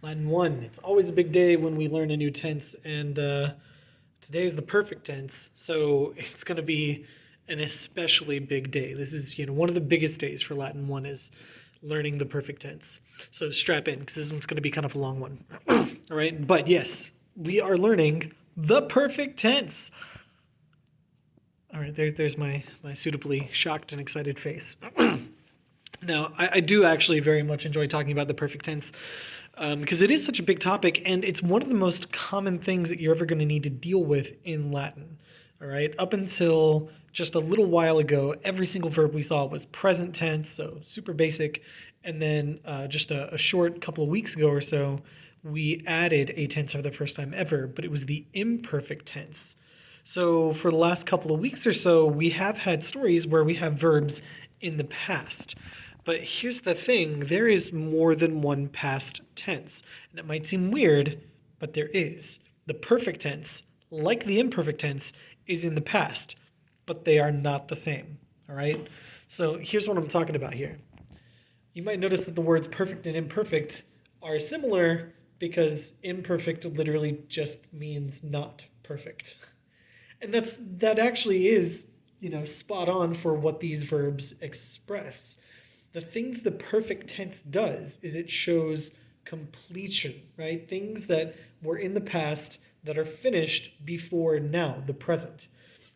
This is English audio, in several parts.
Latin 1. It's always a big day when we learn a new tense, and today is the perfect tense, so it's going to be an especially big day. This is, one of the biggest days for Latin 1 is learning the perfect tense. So strap in, because this one's going to be kind of a long one. All right, but yes, we are learning the perfect tense. All right, there's my suitably shocked and excited face. Now, I do actually very much enjoy talking about the perfect tense because it is such a big topic, and it's one of the most common things that you're ever going to need to deal with in Latin. All right, up until just a little while ago, every single verb we saw was present tense, so super basic. And then just a short couple of weeks ago or so, we added a tense for the first time ever, but it was the imperfect tense. So for the last couple of weeks or so, we have had stories where we have verbs in the past. But here's the thing, there is more than one past tense. And it might seem weird, but there is. The perfect tense, like the imperfect tense, is in the past, but they are not the same. All right? So here's what I'm talking about here. You might notice that the words perfect and imperfect are similar because imperfect literally just means not perfect. And that actually is, spot on for what these verbs express. The thing the perfect tense does is it shows completion, right? Things that were in the past that are finished before now, the present.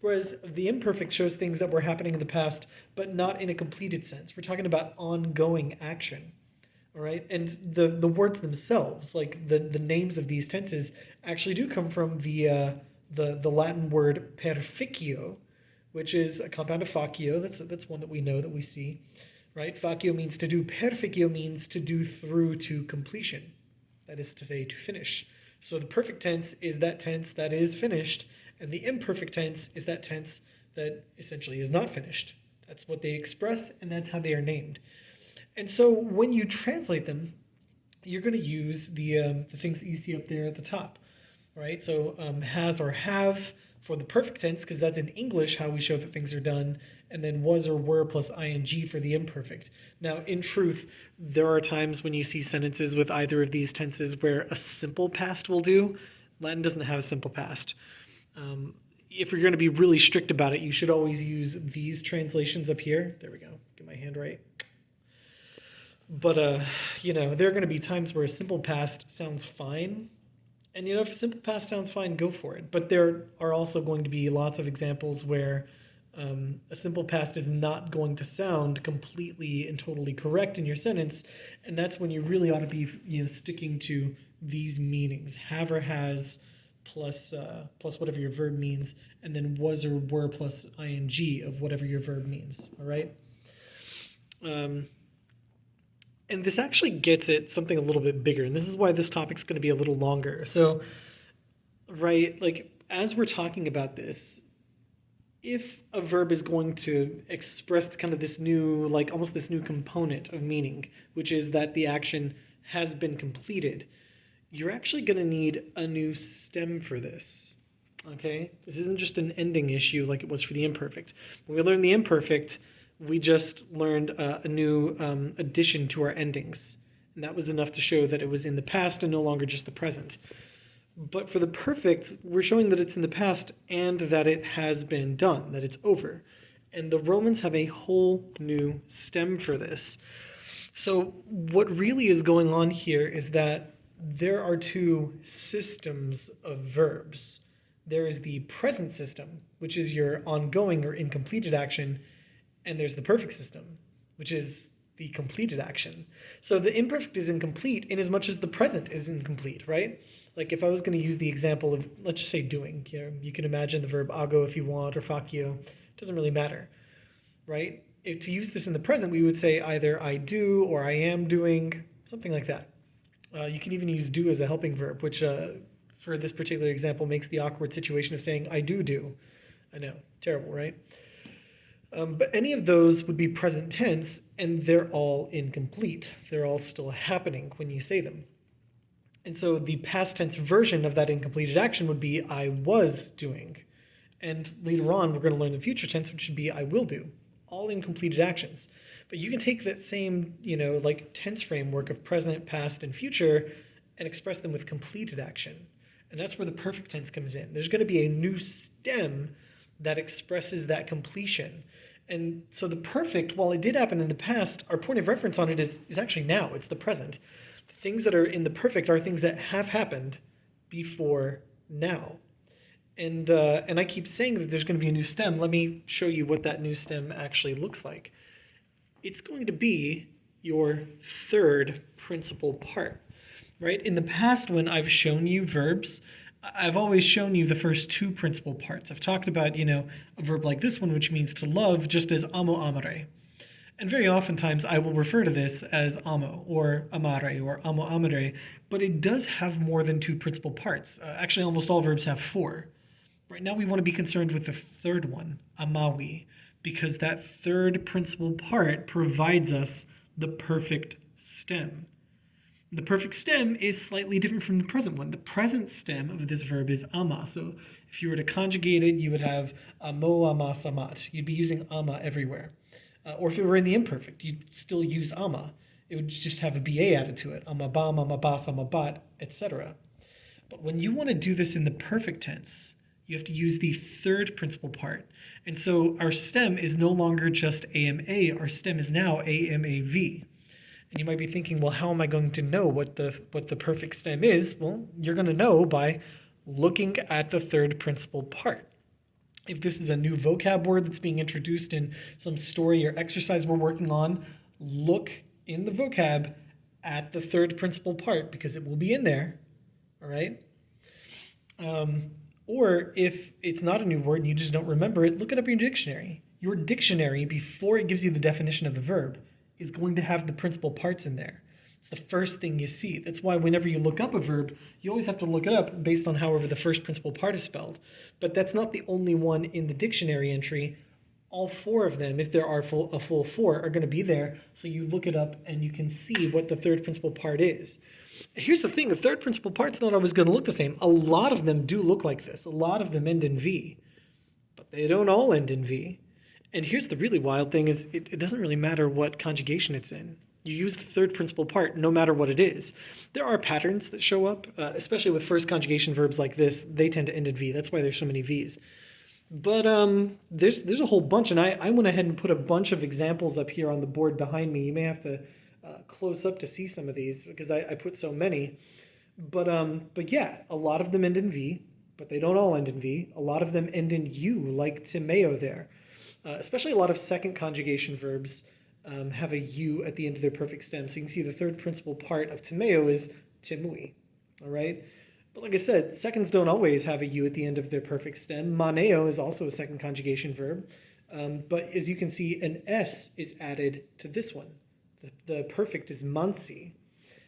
Whereas the imperfect shows things that were happening in the past, but not in a completed sense. We're talking about ongoing action. All right, and the words themselves, like the names of these tenses, actually do come from the Latin word perficio, which is a compound of facio. That's one that we know that we see, right? Facio means to do. Perficio means to do through to completion. That is to say, to finish. So the perfect tense is that tense that is finished, and the imperfect tense is that tense that essentially is not finished. That's what they express, and that's how they are named. And so when you translate them, you're going to use the things that you see up there at the top, right? So has or have for the perfect tense, because that's in English how we show that things are done, and then was or were plus ing for the imperfect. Now, in truth, there are times when you see sentences with either of these tenses where a simple past will do. Latin doesn't have a simple past. If you're going to be really strict about it, you should always use these translations up here. There we go. Get my hand right. But, there are going to be times where a simple past sounds fine. And, if a simple past sounds fine, go for it. But there are also going to be lots of examples where a simple past is not going to sound completely and totally correct in your sentence. And that's when you really ought to be, sticking to these meanings. Have or has plus whatever your verb means, and then was or were plus ing of whatever your verb means. All right? And this actually gets at something a little bit bigger, and this is why this topic's going to be a little longer. So, right, like as we're talking about this, if a verb is going to express kind of this new, like almost this new component of meaning, which is that the action has been completed, you're actually going to need a new stem for this. Okay? This isn't just an ending issue like it was for the imperfect. When we learn the imperfect, we just learned a new addition to our endings. And that was enough to show that it was in the past and no longer just the present. But for the perfect, we're showing that it's in the past and that it has been done, that it's over. And the Romans have a whole new stem for this. So what really is going on here is that there are two systems of verbs. There is the present system, which is your ongoing or incompleted action, and there's the perfect system, which is the completed action. So the imperfect is incomplete in as much as the present is incomplete, right? Like if I was going to use the example of, let's just say doing, you can imagine the verb ago if you want, or faccio, it doesn't really matter, right? To use this in the present, we would say either I do or I am doing, something like that. You can even use do as a helping verb, which for this particular example makes the awkward situation of saying I do. I know, terrible, right? But any of those would be present tense, and they're all incomplete. They're all still happening when you say them. And so the past tense version of that incompleted action would be I was doing. And later on, we're going to learn the future tense, which should be I will do. All incompleted actions. But you can take that same, like tense framework of present, past, and future and express them with completed action. And that's where the perfect tense comes in. There's going to be a new stem that expresses that completion. And so the perfect, while it did happen in the past, our point of reference on it is actually now. It's the present. The things that are in the perfect are things that have happened before now. And I keep saying that there's going to be a new stem. Let me show you what that new stem actually looks like. It's going to be your third principal part, right? In the past, when I've shown you verbs, I've always shown you the first two principal parts. I've talked about, a verb like this one, which means to love, just as amo amare. And very oftentimes I will refer to this as amo or amare or amo amare, but it does have more than two principal parts. Actually, almost all verbs have four. Right now we want to be concerned with the third one, amawi, because that third principal part provides us the perfect stem. The perfect stem is slightly different from the present one. The present stem of this verb is ama. So if you were to conjugate it, you would have amo ama samat. You'd be using ama everywhere. Or if it were in the imperfect, you'd still use ama. It would just have a ba added to it, amabam, amabas, amabat, etc. But when you want to do this in the perfect tense, you have to use the third principal part. And so our stem is no longer just AMA, our stem is now AMAV. And you might be thinking, well, how am I going to know what the perfect stem is? Well, you're going to know by looking at the third principal part. If this is a new vocab word that's being introduced in some story or exercise we're working on, look in the vocab at the third principal part because it will be in there, all right? Or if it's not a new word and you just don't remember it, look it up in your dictionary. Your dictionary, before it gives you the definition of the verb, is going to have the principal parts in there. It's the first thing you see. That's why whenever you look up a verb, you always have to look it up based on however the first principal part is spelled. But that's not the only one in the dictionary entry. All four of them, if there are a full four, are going to be there. So you look it up and you can see what the third principal part is. Here's the thing, the third principal part's not always going to look the same. A lot of them do look like this. A lot of them end in V, but they don't all end in V. And here's the really wild thing is it doesn't really matter what conjugation it's in. You use the third principal part no matter what it is. There are patterns that show up, especially with first conjugation verbs like this. They tend to end in V. That's why there's so many V's. But there's a whole bunch, and I went ahead and put a bunch of examples up here on the board behind me. You may have to close up to see some of these because I put so many. But yeah, a lot of them end in V, but they don't all end in V. A lot of them end in U, like timeo there. Especially a lot of second conjugation verbs have a U at the end of their perfect stem. So you can see the third principal part of timeo is timui, all right? But like I said, seconds don't always have a U at the end of their perfect stem. Maneo is also a second conjugation verb. But as you can see, an S is added to this one. The perfect is mansi.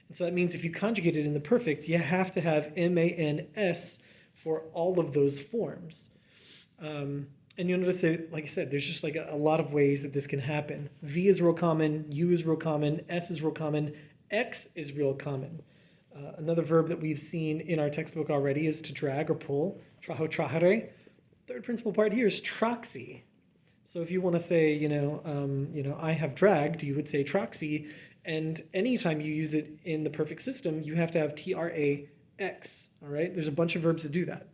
And so that means if you conjugate it in the perfect, you have to have M-A-N-S for all of those forms. And you'll notice that, like I said, there's just like a lot of ways that this can happen. V is real common, U is real common, S is real common, X is real common. Another verb that we've seen in our textbook already is to drag or pull, traho trahare. Third principal part here is traxi. So if you want to say, I have dragged, you would say traxi, and anytime you use it in the perfect system, you have to have T-R-A-X, all right? There's a bunch of verbs that do that.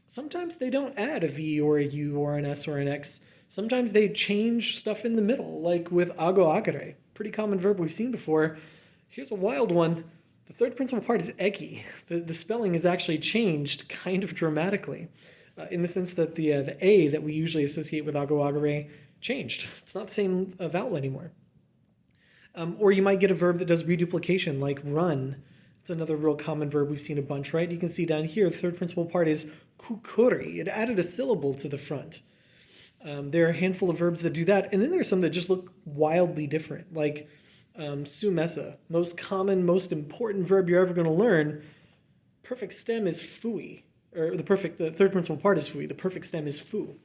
Sometimes they don't add a V or a U or an S or an X. Sometimes they change stuff in the middle, like with ago agere, pretty common verb we've seen before. Here's a wild one. The third principal part is egi. The spelling is actually changed kind of dramatically in the sense that the A that we usually associate with ago agere changed. It's not the same vowel anymore. Or you might get a verb that does reduplication, like run. It's another real common verb we've seen a bunch, right? You can see down here, the third principal part is kukuri. It added a syllable to the front. There are a handful of verbs that do that, and then there are some that just look wildly different, like sumesa, most common, most important verb you're ever going to learn. Perfect stem is fui, or the third principal part is fui. The perfect stem is fu.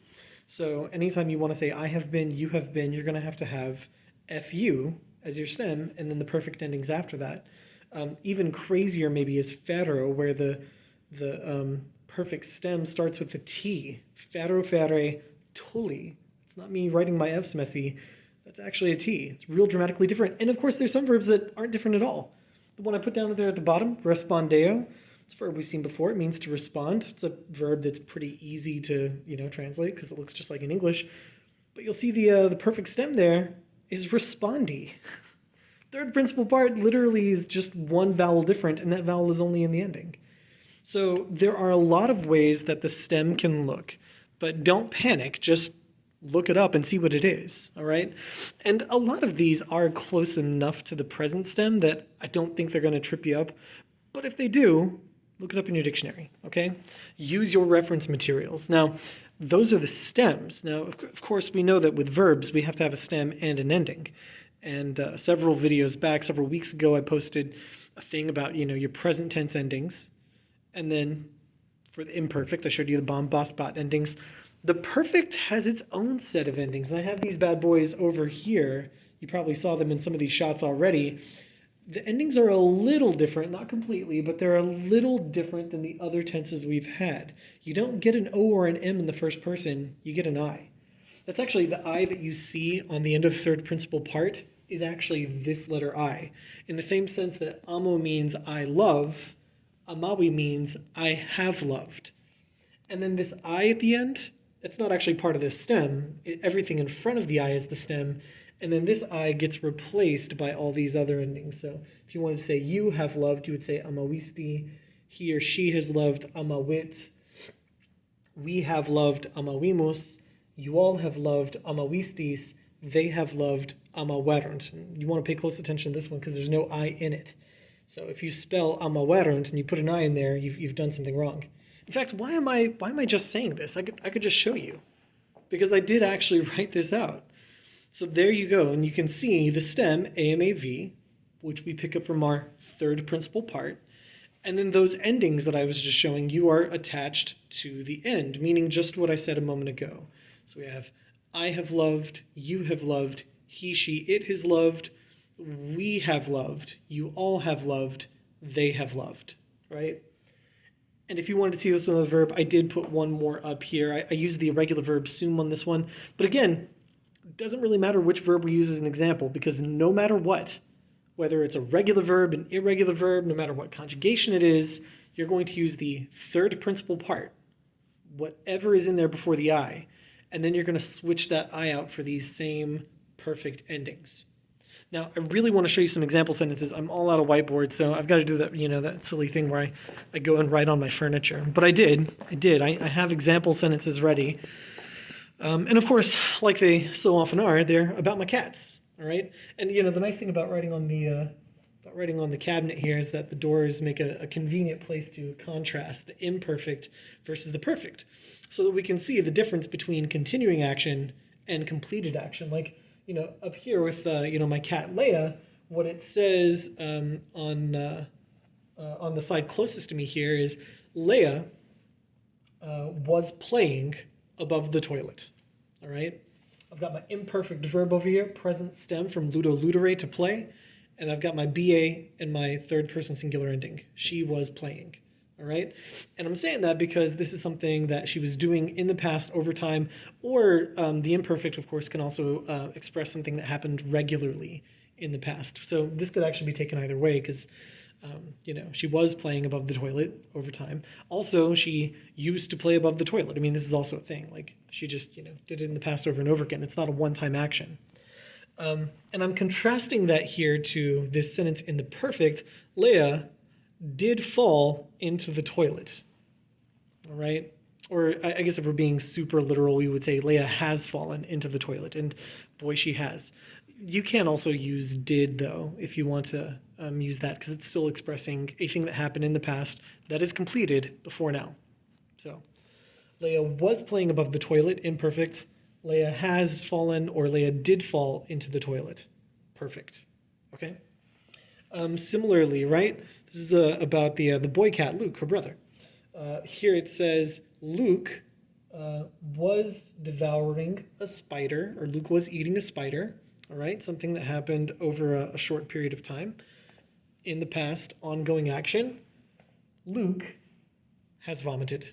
So anytime you want to say I have been, you have been, you're going to have fu as your stem, and then the perfect endings after that. Even crazier maybe is ferro, where the perfect stem starts with the T. Ferro, ferre, tulli. It's not me writing my F's messy. That's actually a T. It's real dramatically different. And of course, there's some verbs that aren't different at all. The one I put down there at the bottom, respondeo. It's a verb we've seen before. It means to respond. It's a verb that's pretty easy to, translate because it looks just like in English. But you'll see the perfect stem there is respondi. Third principal part literally is just one vowel different, and that vowel is only in the ending. So there are a lot of ways that the stem can look, but don't panic. Just look it up and see what it is, all right? And a lot of these are close enough to the present stem that I don't think they're going to trip you up. But if they do, look it up in your dictionary, okay? Use your reference materials. Now, those are the stems. Now, of course, we know that with verbs, we have to have a stem and an ending. And several videos back, several weeks ago, I posted a thing about, your present tense endings. And then for the imperfect, I showed you the bomb, boss, bot endings. The perfect has its own set of endings. And I have these bad boys over here. You probably saw them in some of these shots already. The endings are a little different, not completely, but they're a little different than the other tenses we've had. You don't get an O or an M in the first person, you get an I. That's actually the I that you see on the end of the third principal part is actually this letter I. In the same sense that amo means I love, amawi means I have loved. And then this I at the end, it's not actually part of the stem. Everything in front of the I is the stem. And then this I gets replaced by all these other endings. So if you wanted to say you have loved, you would say amawisti. He or she has loved, amawit. We have loved, amawimos. You all have loved, amawistis. They have loved, amawerunt. You want to pay close attention to this one because there's no I in it. So if you spell amawerunt and you put an I in there, you've done something wrong. In fact, why am I just saying this? I could just show you, because I did actually write this out. So there you go, and you can see the stem AMAV, which we pick up from our third principal part, and then those endings that I was just showing you are attached to the end, meaning just what I said a moment ago. So we have I have loved, you have loved, he, she, it has loved, we have loved, you all have loved, they have loved, right? And if you wanted to see this on the verb, I did put one more up here. I used the irregular verb sum on this one. But again, it doesn't really matter which verb we use as an example, because no matter what, whether it's a regular verb, an irregular verb, no matter what conjugation it is, you're going to use the third principal part, whatever is in there before the I, and then you're going to switch that I out for these same perfect endings. Now, I really want to show you some example sentences. I'm all out of whiteboard, so I've got to do that, that silly thing where I go and write on my furniture. But I did. I have example sentences ready. And of course, like they so often are, they're about my cats, all right? And, the nice thing about writing on the cabinet here is that the doors make a convenient place to contrast the imperfect versus the perfect, so that we can see the difference between continuing action and completed action. Like, up here with, my cat Leia, what it says on the side closest to me here is Leia was playing above the toilet, all right? I've got my imperfect verb over here, present stem from ludo ludere, to play, and I've got my BA and my third person singular ending. She was playing, all right? And I'm saying that because this is something that she was doing in the past over time, or the imperfect, of course, can also express something that happened regularly in the past. So this could actually be taken either way, because she was playing above the toilet over time. Also, she used to play above the toilet. I mean, this is also a thing. Like, she just, did it in the past over and over again. It's not a one-time action. And I'm contrasting that here to this sentence in the perfect. Leia did fall into the toilet, all right? Or I guess if we're being super literal, we would say Leia has fallen into the toilet, and boy, she has. You can also use did, though, if you want to use that, because it's still expressing a thing that happened in the past that is completed before now. So Leia was playing above the toilet, imperfect. Leia has fallen, or Leia did fall into the toilet, perfect. Okay? Similarly, right? This is about the boy cat, Luke, her brother. Here it says Luke was devouring a spider, or Luke was eating a spider, all right? Something that happened over a short period of time. In the past, ongoing action. Luke has vomited.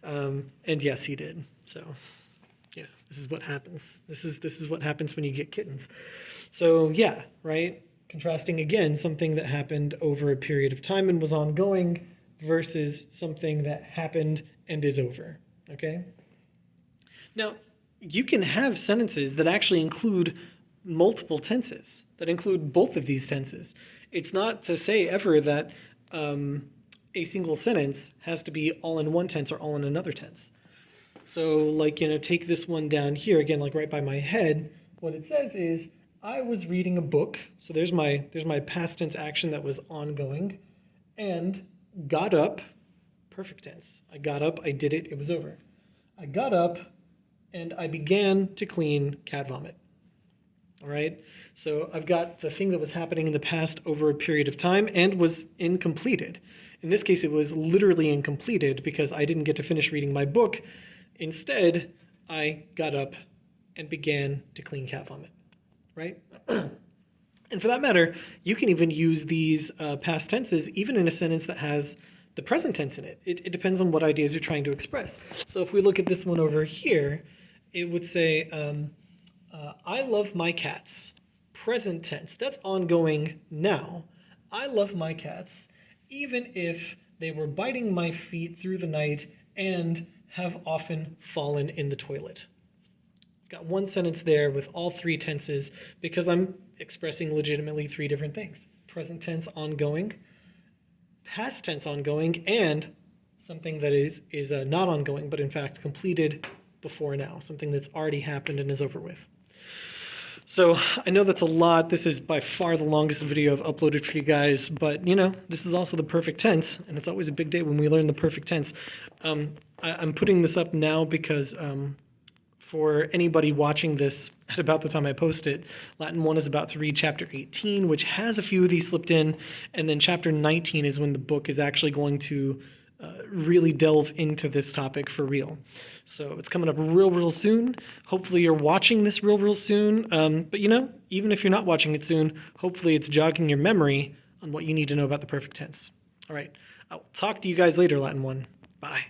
And yes, he did. So, yeah, this is what happens. This is what happens when you get kittens. So, yeah, right? Contrasting again something that happened over a period of time and was ongoing versus something that happened and is over. Okay? Now, you can have sentences that actually include multiple tenses, that include both of these tenses. It's not to say ever that a single sentence has to be all in one tense or all in another tense. So, like, take this one down here again, like right by my head. What it says is, I was reading a book. So there's my past tense action that was ongoing, and got up, perfect tense. I got up, I did it, it was over. I got up and I began to clean cat vomit. All right. So I've got the thing that was happening in the past over a period of time and was incompleted. In this case, it was literally incompleted because I didn't get to finish reading my book. Instead, I got up and began to clean cat vomit, right? And for that matter, you can even use these past tenses even in a sentence that has the present tense in it. It depends on what ideas you're trying to express. So if we look at this one over here, it would say, I love my cats. Present tense. That's ongoing now. I love my cats, even if they were biting my feet through the night and have often fallen in the toilet. I've got one sentence there with all three tenses because I'm expressing legitimately three different things. Present tense ongoing, past tense ongoing, and something that is not ongoing, but in fact completed before now, something that's already happened and is over with. So I know that's a lot. This is by far the longest video I've uploaded for you guys, but this is also the perfect tense, and it's always a big day when we learn the perfect tense. I'm putting this up now because for anybody watching this at about the time I post it, Latin 1 is about to read chapter 18, which has a few of these slipped in, and then chapter 19 is when the book is actually going to really delve into this topic for real. So it's coming up real soon. Hopefully you're watching this real soon. But even if you're not watching it soon, hopefully it's jogging your memory on what you need to know about the perfect tense. All right. I'll talk to you guys later, Latin 1. Bye.